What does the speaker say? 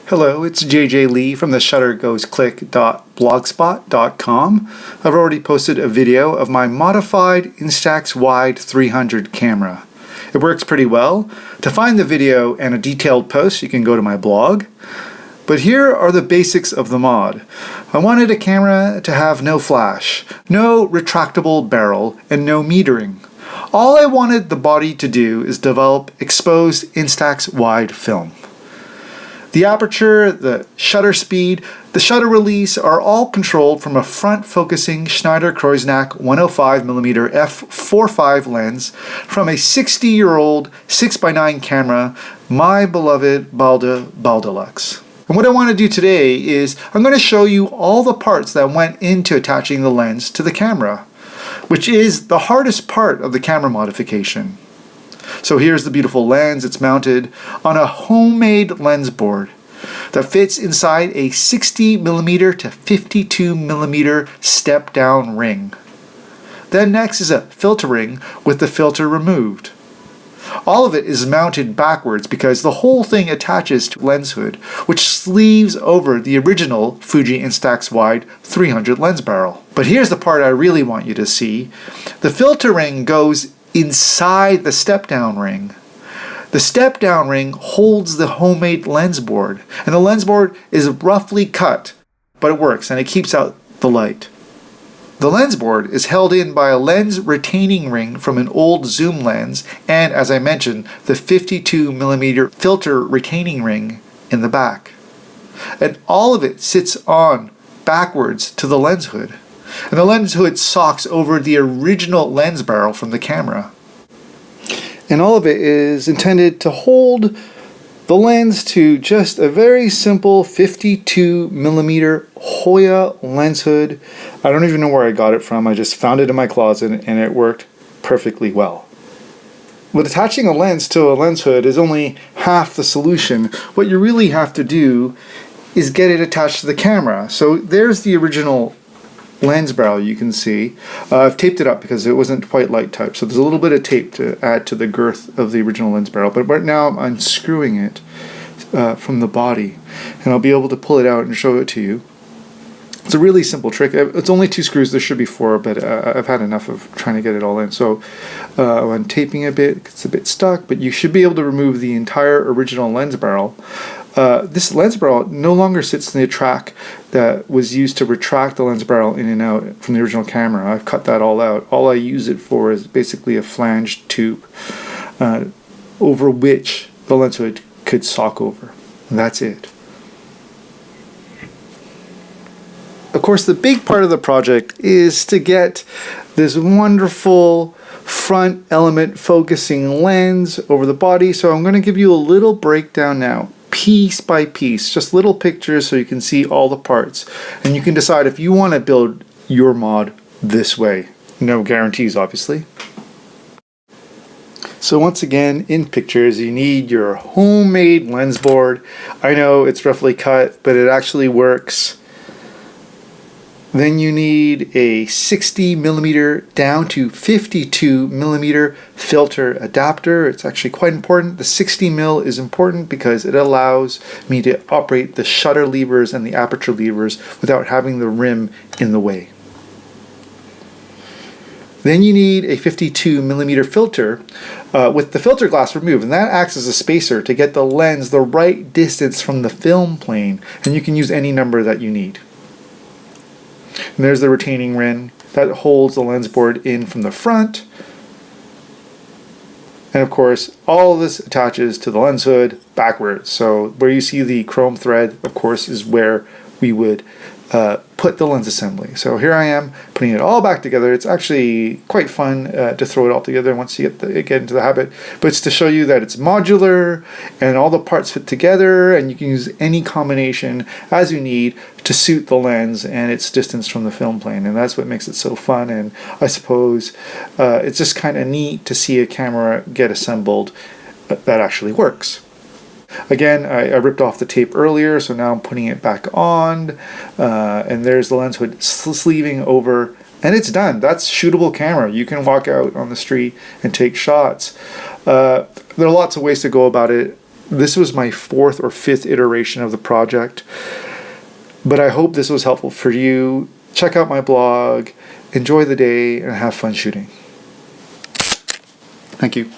Hello, it's JJ Lee from the shuttergoesclick.blogspot.com. I've already posted a video of my modified Instax Wide 300 camera. It works pretty well. To find the video and a detailed post, you can go to my blog. But here are the basics of the mod. I wanted a camera to have no flash, no retractable barrel, and no metering. All I wanted the body to do is develop exposed Instax Wide film. The aperture, the shutter speed, the shutter release are all controlled from a front-focusing Schneider Kreuznach 105mm f4.5 lens from a 60-year-old 6x9 camera, my beloved Baldalux. And what I want to do today is I'm going to show you all the parts that went into attaching the lens to the camera, which is the hardest part of the camera modification. So here's the beautiful lens. It's mounted on a homemade lens board that fits inside a 60mm to 52mm step-down ring. Then next is a filter ring with the filter removed. All of it is mounted backwards because the whole thing attaches to lens hood, which sleeves over the original Fuji Instax Wide 300 lens barrel. But here's the part I really want you to see. The filter ring goes inside the step-down ring. The step-down ring holds the homemade lens board, and the lens board is roughly cut, but it works and it keeps out the light. The lens board is held in by a lens retaining ring from an old zoom lens and, as I mentioned, the 52mm filter retaining ring in the back. And all of it sits on backwards to the lens hood. And the lens hood socks over the original lens barrel from the camera. And all of it is intended to hold the lens to just a very simple 52mm Hoya lens hood. I don't even know where I got it from. I just found it in my closet and it worked perfectly well. But attaching a lens to a lens hood is only half the solution. What you really have to do is get it attached to the camera. So there's the original lens barrel you can see. I've taped it up because it wasn't quite light type, so there's a little bit of tape to add to the girth of the original lens barrel, but right now I'm unscrewing it from the body and I'll be able to pull it out and show it to you. It's a really simple trick. It's only 2 screws, there should be 4, but I've had enough of trying to get it all in. So I'm taping a bit, it's a bit stuck, but you should be able to remove the entire original lens barrel. This lens barrel no longer sits in the track that was used to retract the lens barrel in and out from the original camera. I've cut that all out. All I use it for is basically a flanged tube over which the lens hood could sock over. And that's it. Of course, the big part of the project is to get this wonderful front element focusing lens over the body. So I'm going to give you a little breakdown now, piece by piece, just little pictures so you can see all the parts. And you can decide if you want to build your mod this way. No guarantees, obviously. So once again, in pictures, you need your homemade lens board. I know it's roughly cut, but it actually works. Then you need a 60mm down to 52mm filter adapter. It's actually quite important. The 60mm is important because it allows me to operate the shutter levers and the aperture levers without having the rim in the way. Then you need a 52mm filter with the filter glass removed, and that acts as a spacer to get the lens the right distance from the film plane, and you can use any number that you need. And there's the retaining ring that holds the lens board in from the front. And of course, all of this attaches to the lens hood backwards. So where you see the chrome thread, of course, is where we would put the lens assembly. So here I am putting it all back together. It's actually quite fun to throw it all together once you get into the habit. But it's to show you that it's modular and all the parts fit together, and you can use any combination as you need to suit the lens and its distance from the film plane. And that's what makes it so fun. And I suppose it's just kind of neat to see a camera get assembled that actually works. Again, I ripped off the tape earlier, so now I'm putting it back on, and there's the lens hood sleeving over, and it's done. That's shootable camera. You can walk out on the street and take shots. There are lots of ways to go about it. This was my 4th or 5th iteration of the project, but I hope this was helpful for you. Check out my blog, enjoy the day, and have fun shooting. Thank you.